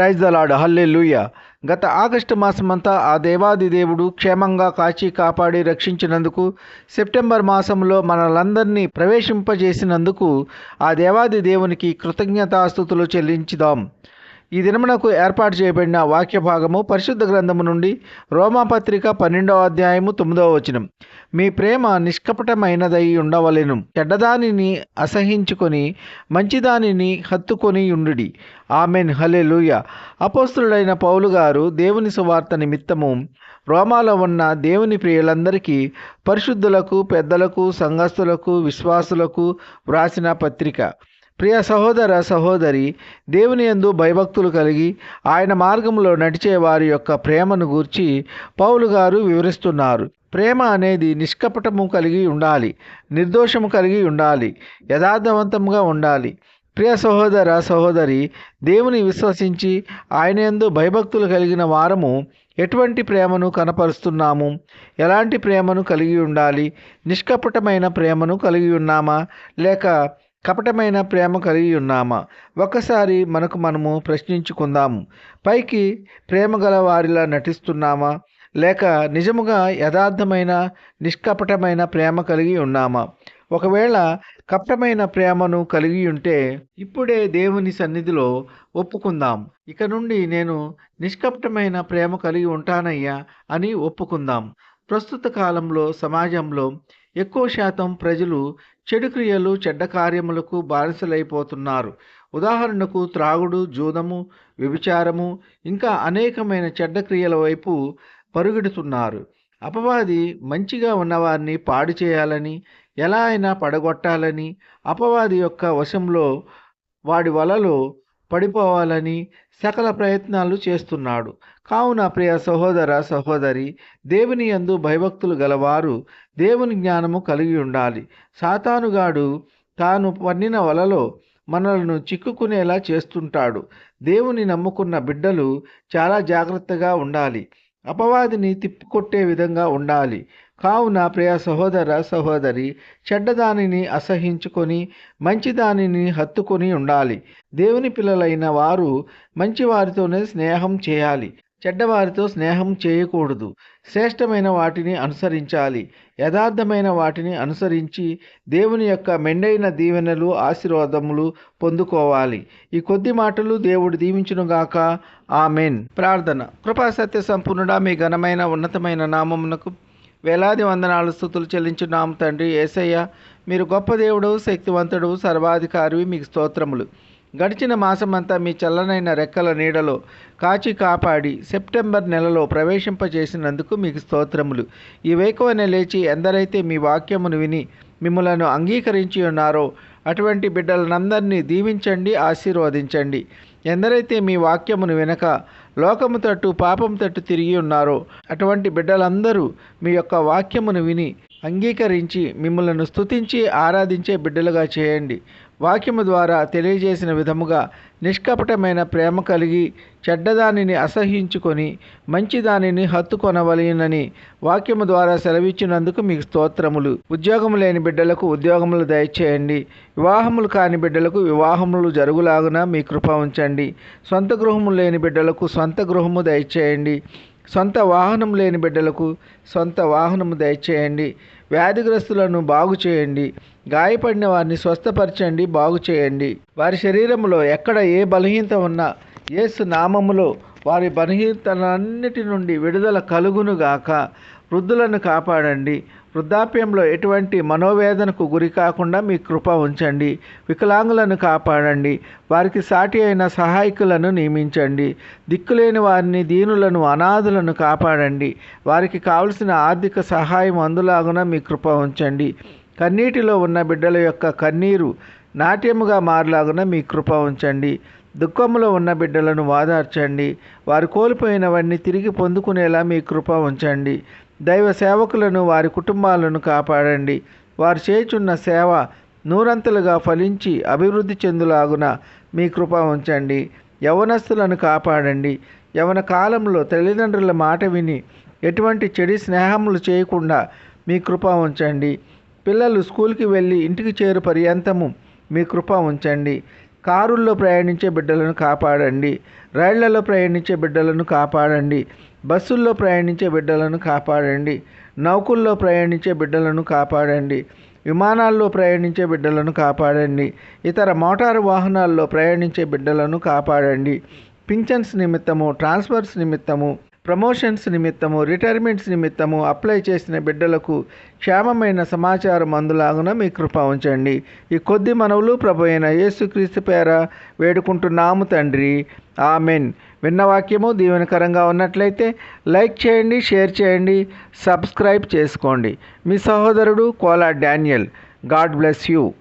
Praise the lord, హల్లెలూయా. గత August మాసమంతా ఆ దేవాది దేవుడు క్షేమంగా కాచి కాపాడి రక్షించినందుకు, సెప్టెంబర్ మాసంలో మనలందరినీ ప్రవేశింపజేసినందుకు ఆ దేవాది దేవునికి కృతజ్ఞతాస్తుతులు చెల్లించుదాం. ఈ దినమునకు ఏర్పాటు చేయబడిన వాక్య భాగము పరిశుద్ధ గ్రంథము నుండి రోమాపత్రిక 12వ అధ్యాయము 9వ వచనం. మీ ప్రేమ నిష్కపటమైనదై ఉండవలెను, చెడ్డదానిని అసహించుకొని మంచిదానిని హత్తుకొని ఉండుడి. ఆమెన్, హల్లెలూయా. అపోస్తలుడైన పౌలు గారు దేవుని సువార్త నిమిత్తము రోమాలో ఉన్న దేవుని ప్రియులందరికీ, పరిశుద్ధులకు, పెద్దలకు, సంఘస్థులకు, విశ్వాసులకు వ్రాసిన పత్రిక. ప్రియ సహోదర సహోదరి, దేవుని యందు భయభక్తులు కలిగి ఆయన మార్గంలో నడిచే వారి యొక్క ప్రేమను గూర్చి పౌలు గారు వివరిస్తున్నారు. ప్రేమ అనేది నిష్కపటము కలిగి ఉండాలి, నిర్దోషము కలిగి ఉండాలి, యథార్థవంతంగా ఉండాలి. ప్రియ సహోదర సహోదరి, దేవుని విశ్వసించి ఆయన యందు భయభక్తులు కలిగిన వారము ఎటువంటి ప్రేమను కనపరుస్తున్నాము? ఎలాంటి ప్రేమను కలిగి ఉండాలి? నిష్కపటమైన ప్రేమను కలిగి ఉన్నామా, లేక కపటమైన ప్రేమ కలిగి ఉన్నామా? ఒక్కసారి మనము ప్రశ్నించుకుందాము. పైకి ప్రేమ గల వారిలా నటిస్తున్నామా, లేక నిజముగా యథార్థమైన నిష్కపటమైన ప్రేమ కలిగి ఉన్నామా? ఒకవేళ కపటమైన ప్రేమను కలిగి ఉంటే ఇప్పుడే దేవుని సన్నిధిలో ఒప్పుకుందాం. ఇక నుండి నేను నిష్కపటమైన ప్రేమ కలిగి ఉంటానయ్యా అని ఒప్పుకుందాం. ప్రస్తుత కాలంలో సమాజంలో ఎక్కువ శాతం ప్రజలు చెడు క్రియలు, చెడ్డ కార్యములకు బానిసలైపోతున్నారు. ఉదాహరణకు త్రాగుడు, జూదము, వ్యభిచారము, ఇంకా అనేకమైన చెడ్డ క్రియల వైపు పరుగెడుతున్నారు. అపవాది మంచిగా ఉన్నవారిని పాడు చేయాలని, ఎలా అయినా పడగొట్టాలని, అపవాది యొక్క వశంలో వాడి వలలో పడిపోవాలని సకల ప్రయత్నాలు చేస్తున్నాడు. కావున ప్రియ సహోదర సహోదరి, దేవుని యందు భయభక్తులు గలవారు దేవుని జ్ఞానము కలిగి ఉండాలి. సాతానుగాడు తాను పన్నిన వలలో మనలను చిక్కుకునేలా చేస్తుంటాడు. దేవుని నమ్ముకున్న బిడ్డలు చాలా జాగ్రత్తగా ఉండాలి. అపవాదిని తిప్పికొట్టే విధంగా ఉండాలి. కావున ప్రియ సహోదర సహోదరి, చెడ్డదానిని అసహించుకొని మంచిదానిని హత్తుకొని ఉండాలి. దేవుని పిల్లలైన వారు మంచివారితోనే స్నేహం చేయాలి, చెడ్డవారితో స్నేహం చేయకూడదు. శ్రేష్టమైన వాటిని అనుసరించాలి, యథార్థమైన వాటిని అనుసరించి దేవుని యొక్క మెండైన దీవెనలు, ఆశీర్వాదములు పొందుకోవాలి. ఈ కొద్ది మాటలు దేవుడు దీవించునుగాక. ఆమెన్. ప్రార్థన. కృపా సత్య సంపూర్ణుడా, మీ ఘనమైన ఉన్నతమైన నామమునకు వేలాది వందనాలు, స్తుతులు చెల్లించున్నాము తండ్రి. యేసయ్య, మీరు గొప్ప దేవుడు, శక్తివంతుడు, సర్వాధికారివి, మీకు స్తోత్రములు. గడిచిన మాసమంతా మీ చల్లనైన రెక్కల నీడలో కాచి కాపాడి సెప్టెంబర్ నెలలో ప్రవేశింపజేసినందుకు మీకు స్తోత్రములు. ఈ వేకువనే లేచి ఎందరైతే మీ వాక్యమును విని మిమ్ములను అంగీకరించి ఉన్నారో అటువంటి బిడ్డలందరినీ దీవించండి, ఆశీర్వదించండి. ఎందరైతే మీ వాక్యమును వినక లోకము తట్టు, పాపం తట్టు తిరిగి ఉన్నారో అటువంటి బిడ్డలందరూ మీ యొక్క వాక్యమును విని అంగీకరించి మిమ్మల్ని స్తుతించి ఆరాధించే బిడ్డలుగా చేయండి. వాక్యము ద్వారా తెలియజేసిన విధముగా నిష్కపటమైన ప్రేమ కలిగి చెడ్డదానిని అసహించుకొని మంచిదానిని హత్తుకొనవలెనని వాక్యము ద్వారా సెలవిచ్చినందుకు మీకు స్తోత్రములు. ఉద్యోగము లేని బిడ్డలకు ఉద్యోగములు దయచేయండి. వివాహములు కాని బిడ్డలకు వివాహములు జరుగులాగున మీ కృప ఉంచండి. సొంత గృహము లేని బిడ్డలకు సొంత గృహము దయచేయండి. సొంత వాహనం లేని బిడ్డలకు సొంత వాహనము దయచేయండి. వ్యాధిగ్రస్తులను బాగు చేయండి. గాయపడిన వారిని స్వస్థపరచండి, బాగు చేయండి. వారి శరీరంలో ఎక్కడ ఏ బలహీనత ఉన్నా యేసు నామములో వారి బలహీనతలన్నిటి నుండి విడుదల కలుగునుగాక. వృద్ధులను కాపాడండి. వృద్ధాప్యంలో ఎటువంటి మనోవేదనకు గురి కాకుండా మీ కృప ఉంచండి. వికలాంగులను కాపాడండి. వారికి సాటి అయిన సహాయకులను నియమించండి. దిక్కులేని వారిని, దీనులను, అనాథులను కాపాడండి. వారికి కావలసిన ఆర్థిక సహాయం అందులాగున మీ కృప ఉంచండి. కన్నీటిలో ఉన్న బిడ్డల యొక్క కన్నీరు నాట్యముగా మారలాగున మీ కృప ఉంచండి. దుఃఖములో ఉన్న బిడ్డలను వాదార్చండి. వారు కోల్పోయినవన్నీ తిరిగి పొందుకునేలా మీ కృప ఉంచండి. దైవ సేవకులను, వారి కుటుంబాలను కాపాడండి. వారు చేయుచున్న సేవ నూరంతలుగా ఫలించి అభివృద్ధి చెందులాగున మీ కృప ఉంచండి. యవనస్తులను కాపాడండి. యవన కాలంలో తల్లిదండ్రుల మాట విని ఎటువంటి చెడు స్నేహములు చేయకుండా మీ కృప ఉంచండి. పిల్లలు స్కూల్కి వెళ్ళి ఇంటికి చేరు పర్యంతము మీ కృప ఉంచండి. కారుల్లో ప్రయాణించే బిడ్డలను కాపాడండి. రైళ్లలో ప్రయాణించే బిడ్డలను కాపాడండి. బస్సుల్లో ప్రయాణించే బిడ్డలను కాపాడండి. నౌకల్లో ప్రయాణించే బిడ్డలను కాపాడండి. విమానాల్లో ప్రయాణించే బిడ్డలను కాపాడండి. ఇతర మోటారు వాహనాల్లో ప్రయాణించే బిడ్డలను కాపాడండి. పింఛన్స్ నిమిత్తము, ట్రాన్స్ఫర్స్ నిమిత్తము, ప్రమోషన్స్ నిమిత్తము, రిటైర్మెంట్స్ నిమిత్తము అప్లై చేసిన బిడ్డలకు క్షేమమైన సమాచారం అందులాగున మీ కృప ఉంచండి. ఈ కొద్ది మనవులు ప్రభు అయిన యేసుక్రీస్తు పేర వేడుకుంటున్నాము తండ్రి. ఆమెన్. విన్న వాక్యము దీవెనకరంగా ఉన్నట్లయితే లైక్ చేయండి, షేర్ చేయండి, సబ్స్క్రైబ్ చేసుకోండి. మీ సహోదరుడు Kola Daniel. God bless you.